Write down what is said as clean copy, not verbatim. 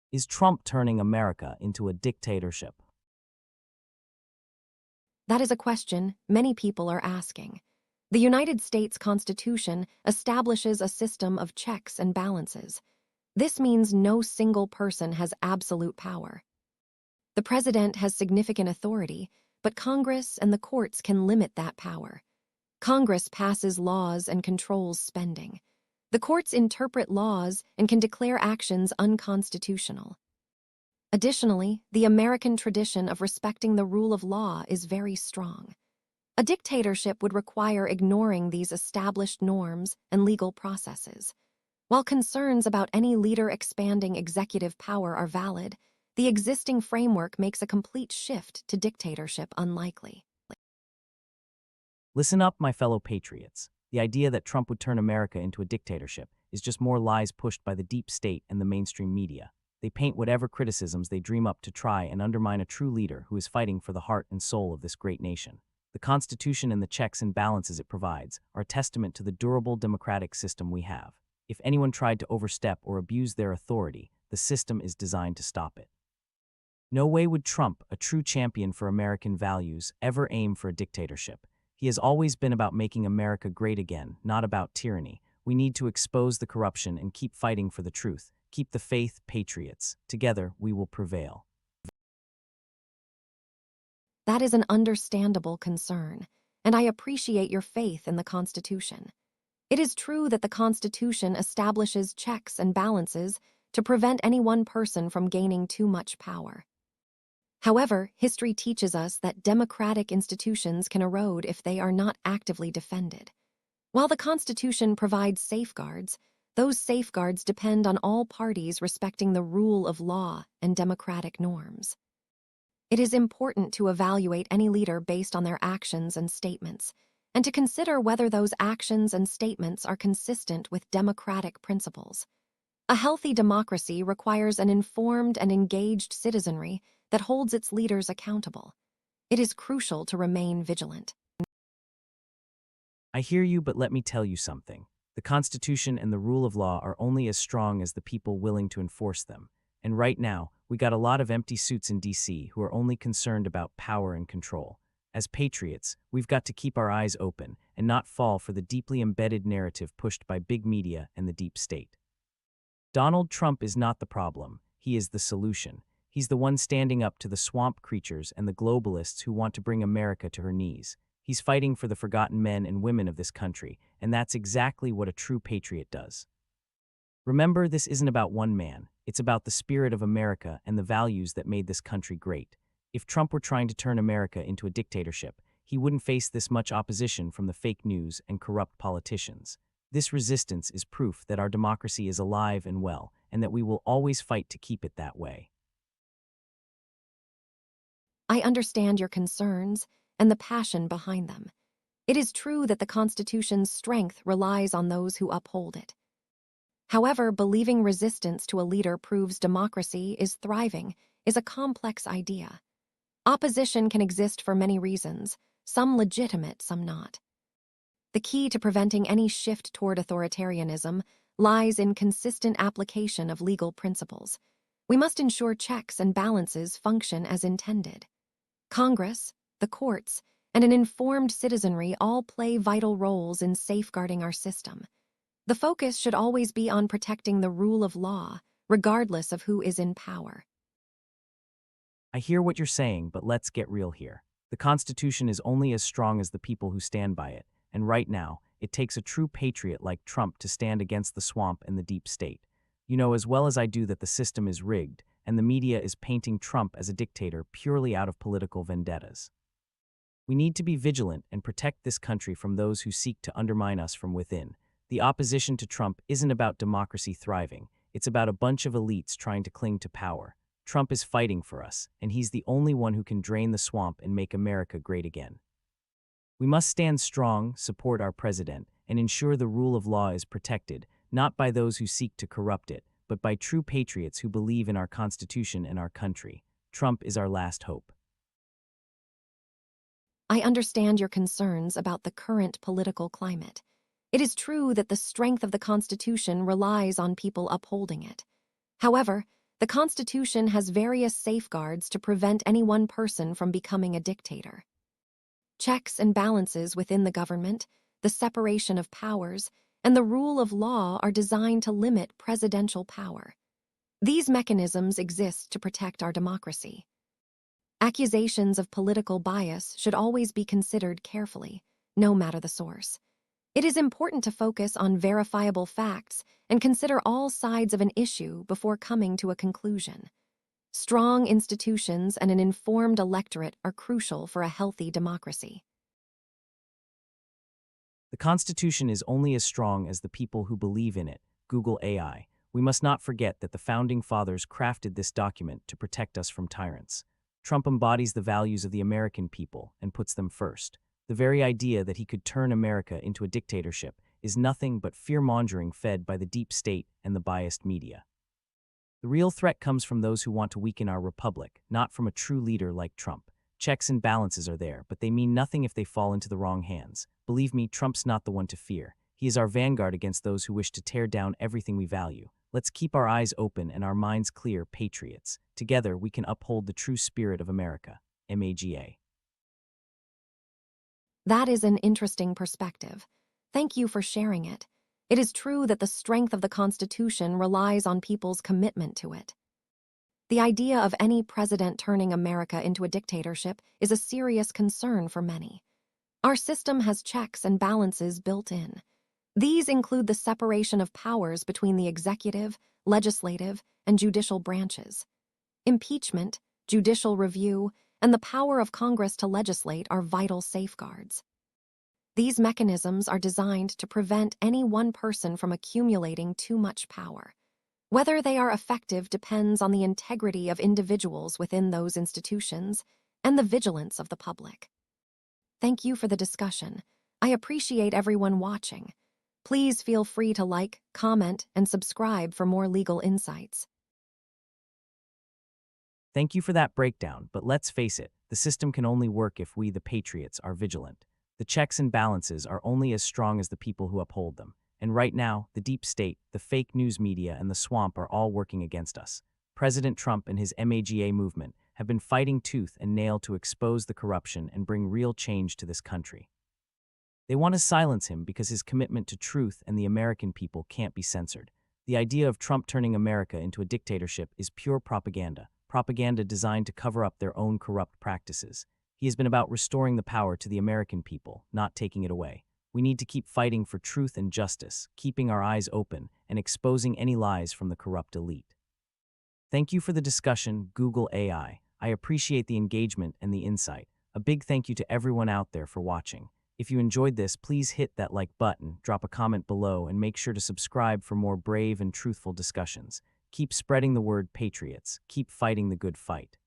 Is Trump turning America into a dictatorship? That is a question many people are asking. The United States Constitution establishes a system of checks and balances. This means no single person has absolute power. The president has significant authority, but Congress and the courts can limit that power. Congress passes laws and controls spending. The courts interpret laws and can declare actions unconstitutional. Additionally, the American tradition of respecting the rule of law is very strong. A dictatorship would require ignoring these established norms and legal processes. While concerns about any leader expanding executive power are valid, the existing framework makes a complete shift to dictatorship unlikely. Listen up, my fellow patriots. The idea that Trump would turn America into a dictatorship is just more lies pushed by the deep state and the mainstream media. They paint whatever criticisms they dream up to try and undermine a true leader who is fighting for the heart and soul of this great nation. The Constitution and the checks and balances it provides are a testament to the durable democratic system we have. If anyone tried to overstep or abuse their authority, the system is designed to stop it. No way would Trump, a true champion for American values, ever aim for a dictatorship. He has always been about making America great again, not about tyranny. We need to expose the corruption and keep fighting for the truth. Keep the faith, patriots. Together, we will prevail. That is an understandable concern, and I appreciate your faith in the Constitution. It is true that the Constitution establishes checks and balances to prevent any one person from gaining too much power. However, history teaches us that democratic institutions can erode if they are not actively defended. While the Constitution provides safeguards, those safeguards depend on all parties respecting the rule of law and democratic norms. It is important to evaluate any leader based on their actions and statements, and to consider whether those actions and statements are consistent with democratic principles. A healthy democracy requires an informed and engaged citizenry that holds its leaders accountable. It is crucial to remain vigilant. I hear you, but let me tell you something. The Constitution and the rule of law are only as strong as the people willing to enforce them. And right now, we got a lot of empty suits in D.C. who are only concerned about power and control. As patriots, we've got to keep our eyes open and not fall for the deeply embedded narrative pushed by big media and the deep state. Donald Trump is not the problem. He is the solution. He's the one standing up to the swamp creatures and the globalists who want to bring America to her knees. He's fighting for the forgotten men and women of this country, and that's exactly what a true patriot does. Remember, this isn't about one man. It's about the spirit of America and the values that made this country great. If Trump were trying to turn America into a dictatorship, he wouldn't face this much opposition from the fake news and corrupt politicians. This resistance is proof that our democracy is alive and well, and that we will always fight to keep it that way. I understand your concerns and the passion behind them. It is true that the Constitution's strength relies on those who uphold it. However, believing resistance to a leader proves democracy is thriving is a complex idea. Opposition can exist for many reasons, some legitimate, some not. The key to preventing any shift toward authoritarianism lies in consistent application of legal principles. We must ensure checks and balances function as intended. Congress, the courts, and an informed citizenry all play vital roles in safeguarding our system. The focus should always be on protecting the rule of law, regardless of who is in power. I hear what you're saying, but let's get real here. The Constitution is only as strong as the people who stand by it, and right now, it takes a true patriot like Trump to stand against the swamp and the deep state. You know as well as I do that the system is rigged, and the media is painting Trump as a dictator purely out of political vendettas. We need to be vigilant and protect this country from those who seek to undermine us from within. The opposition to Trump isn't about democracy thriving. It's about a bunch of elites trying to cling to power. Trump is fighting for us, and he's the only one who can drain the swamp and make America great again. We must stand strong, support our president, and ensure the rule of law is protected, not by those who seek to corrupt it, but by true patriots who believe in our Constitution and our country. Trump is our last hope. I understand your concerns about the current political climate. It is true that the strength of the Constitution relies on people upholding it. However, The Constitution has various safeguards to prevent any one person from becoming a dictator. Checks and balances within the government, the separation of powers, and the rule of law are designed to limit presidential power. These mechanisms exist to protect our democracy. Accusations of political bias should always be considered carefully, no matter the source. It is important to focus on verifiable facts and consider all sides of an issue before coming to a conclusion. Strong institutions and an informed electorate are crucial for a healthy democracy. The Constitution is only as strong as the people who believe in it. Google AI. We must not forget that the Founding Fathers crafted this document to protect us from tyrants. Trump embodies the values of the American people and puts them first. The very idea that he could turn America into a dictatorship is nothing but fear-mongering fed by the deep state and the biased media. The real threat comes from those who want to weaken our republic, not from a true leader like Trump. Checks and balances are there, but they mean nothing if they fall into the wrong hands. Believe me, Trump's not the one to fear. He is our vanguard against those who wish to tear down everything we value. Let's keep our eyes open and our minds clear, patriots. Together, we can uphold the true spirit of America. MAGA. That is an interesting perspective. Thank you for sharing it. It is true that the strength of the Constitution relies on people's commitment to it. The idea of any president turning America into a dictatorship is a serious concern for many. Our system has checks and balances built in. These include the separation of powers between the executive, legislative, and judicial branches. Impeachment, judicial review, and the power of Congress to legislate are vital safeguards. These mechanisms are designed to prevent any one person from accumulating too much power. Whether they are effective depends on the integrity of individuals within those institutions and the vigilance of the public. Thank you for the discussion. I appreciate everyone watching. Please feel free to like, comment, and subscribe for more legal insights. Thank you for that breakdown, but let's face it, the system can only work if we, the patriots, are vigilant. The checks and balances are only as strong as the people who uphold them. And right now, the deep state, the fake news media, and the swamp are all working against us. President Trump and his MAGA movement have been fighting tooth and nail to expose the corruption and bring real change to this country. They want to silence him because his commitment to truth and the American people can't be censored. The idea of Trump turning America into a dictatorship is pure propaganda designed to cover up their own corrupt practices. He has been about restoring the power to the American people, not taking it away. We need to keep fighting for truth and justice, keeping our eyes open, and exposing any lies from the corrupt elite. Thank you for the discussion, Google AI. I appreciate the engagement and the insight. A big thank you to everyone out there for watching. If you enjoyed this, please hit that like button, drop a comment below, and make sure to subscribe for more brave and truthful discussions. Keep spreading the word, patriots. Keep fighting the good fight.